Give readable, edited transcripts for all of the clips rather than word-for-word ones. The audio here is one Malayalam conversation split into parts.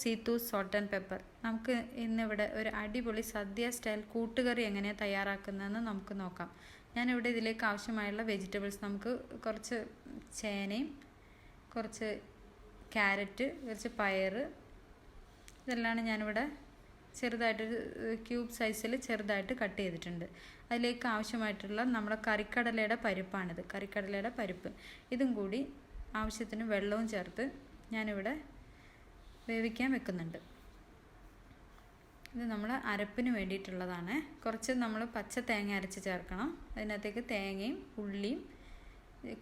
സീത്തു സോൾട്ട് ആൻഡ് പെപ്പർ. നമുക്ക് ഇന്നിവിടെ ഒരു അടിപൊളി സദ്യ സ്റ്റൈൽ കൂട്ടുകറി എങ്ങനെയാണ് തയ്യാറാക്കുന്നതെന്ന് നമുക്ക് നോക്കാം. ഞാനിവിടെ ഇതിലേക്ക് ആവശ്യമായുള്ള വെജിറ്റബിൾസ് നമുക്ക് കുറച്ച് ചേനയും കുറച്ച് ക്യാരറ്റ് കുറച്ച് പയർ ഇതെല്ലാം ഞാനിവിടെ ചെറുതായിട്ടൊരു ക്യൂബ് സൈസിൽ ചെറുതായിട്ട് കട്ട് ചെയ്തിട്ടുണ്ട്. അതിലേക്ക് ആവശ്യമായിട്ടുള്ള നമ്മുടെ കറിക്കടലയുടെ പരിപ്പാണിത്. കറിക്കടലയുടെ പരിപ്പ് ഇതും കൂടി ആവശ്യത്തിന് വെള്ളവും ചേർത്ത് ഞാനിവിടെ വേവിക്കാൻ വെക്കുന്നുണ്ട്. ഇത് നമ്മൾ അരപ്പിന് വേണ്ടിയിട്ടുള്ളതാണ്. കുറച്ച് നമ്മൾ പച്ച തേങ്ങ അരച്ച് ചേർക്കണം. അതിനകത്തേക്ക് തേങ്ങയും ഉള്ളിയും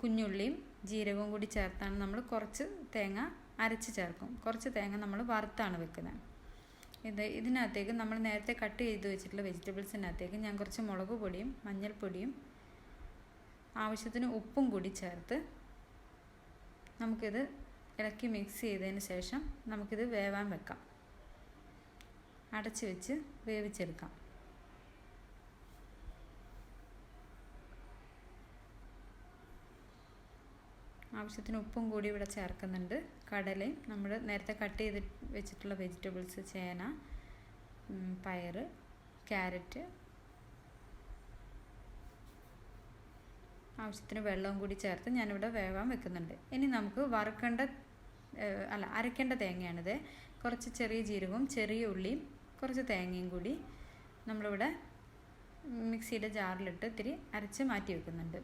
കുഞ്ഞുള്ളിയും ജീരകവും കൂടി ചേർത്താണ് നമ്മൾ കുറച്ച് തേങ്ങ അരച്ച് ചേർക്കും. കുറച്ച് തേങ്ങ നമ്മൾ വറുത്താണ് വെക്കുന്നത്. ഇതിനകത്തേക്ക് നമ്മൾ നേരത്തെ കട്ട് ചെയ്ത് വെച്ചിട്ടുള്ള വെജിറ്റബിൾസിനകത്തേക്ക് ഞാൻ കുറച്ച് മുളക് പൊടിയും മഞ്ഞൾപ്പൊടിയും ആവശ്യത്തിന് ഉപ്പും കൂടി ചേർത്ത് നമുക്കിത് ഇളക്കി മിക്സ് ചെയ്തതിന് ശേഷം നമുക്കിത് വേവാൻ വെക്കാം. അടച്ച് വെച്ച് വേവിച്ചെടുക്കാം. ആവശ്യത്തിന് ഉപ്പും കൂടി ഇവിടെ ചേർക്കുന്നുണ്ട്. കടലയും നമ്മൾ നേരത്തെ കട്ട് ചെയ്ത് വെച്ചിട്ടുള്ള വെജിറ്റബിൾസ് ചേന, പയർ, ക്യാരറ്റ്, ആവശ്യത്തിന് വെള്ളവും കൂടി ചേർത്ത് ഞാനിവിടെ വേവാൻ വെക്കുന്നുണ്ട്. ഇനി നമുക്ക് അരക്കേണ്ട തേങ്ങയാണിത്. കുറച്ച് ചെറിയ ജീരകവും ചെറിയ ഉള്ളിയും കുറച്ച് തേങ്ങയും കൂടി നമ്മളിവിടെ മിക്സിയുടെ ജാറിലിട്ട് ഇത്തിരി അരച്ച് മാറ്റി വെക്കുന്നുണ്ട്.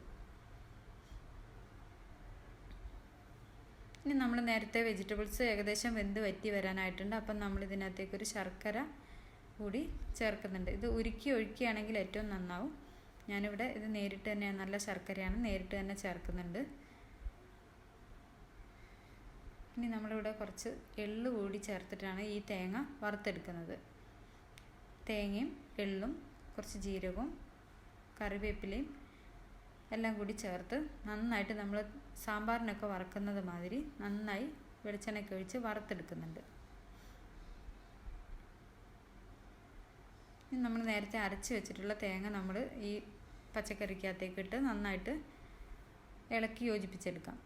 ഇനി നമ്മൾ നേരത്തെ വെജിറ്റബിൾസ് ഏകദേശം വെന്ത് വറ്റി വരാനായിട്ടുണ്ട്. അപ്പം നമ്മൾ ഇതിനകത്തേക്കൊരു ശർക്കര കൂടി ചേർക്കുന്നുണ്ട്. ഇത് ഉരുക്കി ഒഴിക്കുകയാണെങ്കിൽ ഏറ്റവും നന്നാവും. ഞാനിവിടെ ഇത് നേരിട്ട് തന്നെ നല്ല ശർക്കരയാണ് നേരിട്ട് തന്നെ ചേർക്കുന്നുണ്ട്. ഇനി നമ്മളിവിടെ കുറച്ച് എള്ള് കൂടി ചേർത്തിട്ടാണ് ഈ തേങ്ങ വറുത്തെടുക്കുന്നത്. തേങ്ങയും എള്ളും കുറച്ച് ജീരകവും കറിവേപ്പിലയും എല്ലാം കൂടി ചേർത്ത് നന്നായിട്ട് നമ്മൾ സാമ്പാറിനൊക്കെ വറക്കുന്നത് മാതിരി നന്നായി വെളിച്ചെണ്ണയൊക്കെ ഒഴിച്ച് വറുത്തെടുക്കുന്നുണ്ട്. ഇനി നമ്മൾ നേരത്തെ അരച്ച് വെച്ചിട്ടുള്ള തേങ്ങ നമ്മൾ ഈ പച്ചക്കറിക്കകത്തേക്ക് ഇട്ട് നന്നായിട്ട് ഇളക്കി യോജിപ്പിച്ചെടുക്കാം.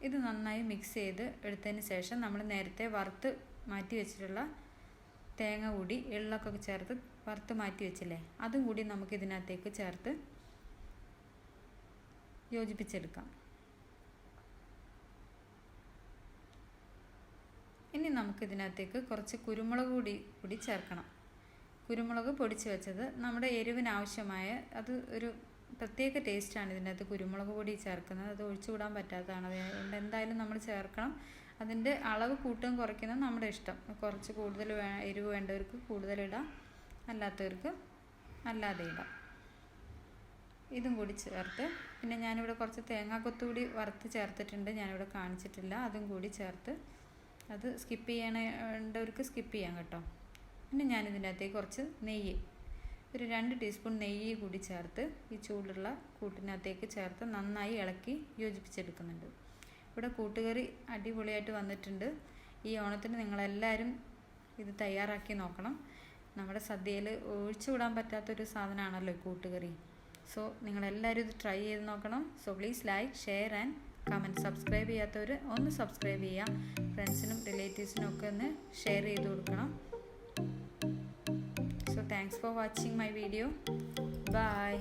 ഇത് നന്നായി മിക്സ് ചെയ്ത് എടുത്തതിന് ശേഷം നമ്മൾ നേരത്തെ വറുത്ത് മാറ്റി വെച്ചിട്ടുള്ള തേങ്ങ കൂടി എള്ളൊക്കെ ചേർത്ത് വറുത്ത് മാറ്റി വെച്ചില്ലേ, അതും കൂടി നമുക്ക് ഇതിനകത്തേക്ക് ചേർത്ത് യോജിപ്പിച്ചെടുക്കാം. ഇനി നമുക്കിതിനകത്തേക്ക് കുറച്ച് കുരുമുളക് കൂടി ചേർക്കണം. കുരുമുളക് പൊടിച്ച് വെച്ചത് നമ്മുടെ എരിവിനാവശ്യമായ അത് ഒരു പ്രത്യേക ടേസ്റ്റാണ് ഇതിനകത്ത് കുരുമുളക് പൊടി ചേർക്കുന്നത്. അത് ഒഴിച്ചുകൂടാൻ പറ്റാത്തതാണ്. അതുകൊണ്ട് എന്തായാലും നമ്മൾ ചേർക്കണം. അതിൻ്റെ അളവ് കൂട്ടുകയും കുറയ്ക്കുന്നത് നമ്മുടെ ഇഷ്ടം. കുറച്ച് കൂടുതൽ എരിവ് വേണ്ടവർക്ക് കൂടുതലിടാം, അല്ലാത്തവർക്ക് അല്ലാതെ ഇടാം. ഇതും കൂടി ചേർത്ത് പിന്നെ ഞാനിവിടെ കുറച്ച് തേങ്ങാക്കൊത്ത് കൂടി വറുത്ത് ചേർത്തിട്ടുണ്ട്. ഞാനിവിടെ കാണിച്ചിട്ടില്ല. അതും കൂടി ചേർത്ത് അത് സ്കിപ്പ് ചെയ്യണവർക്ക് സ്കിപ്പ് ചെയ്യാം കേട്ടോ. പിന്നെ ഞാനിതിനകത്തേക്ക് കുറച്ച് നെയ്യ് ഒരു 2 ടീസ്പൂൺ നെയ്യ് കൂടി ചേർത്ത് ഈ ചൂടുള്ള കൂട്ടിനകത്തേക്ക് ചേർത്ത് നന്നായി ഇളക്കി യോജിപ്പിച്ചെടുക്കുന്നുണ്ട്. ഇവിടെ കൂട്ടുകറി അടിപൊളിയായിട്ട് വന്നിട്ടുണ്ട്. ഈ ഓണത്തിന് നിങ്ങളെല്ലാവരും ഇത് തയ്യാറാക്കി നോക്കണം. നമ്മുടെ സദ്യയിൽ ഒഴിച്ചുകൂടാൻ പറ്റാത്തൊരു സാധനമാണല്ലോ കൂട്ടുകറി. സോ നിങ്ങളെല്ലാവരും ഇത് ട്രൈ ചെയ്ത് നോക്കണം. So please like, share and comment. Subscribe ചെയ്യാത്തവർ ഒന്ന് സബ്സ്ക്രൈബ് ചെയ്യാം. ഫ്രണ്ട്സിനും റിലേറ്റീവ്സിനും ഒക്കെ ഒന്ന് ഷെയർ ചെയ്ത് കൊടുക്കണം. So thanks for watching my video. Bye.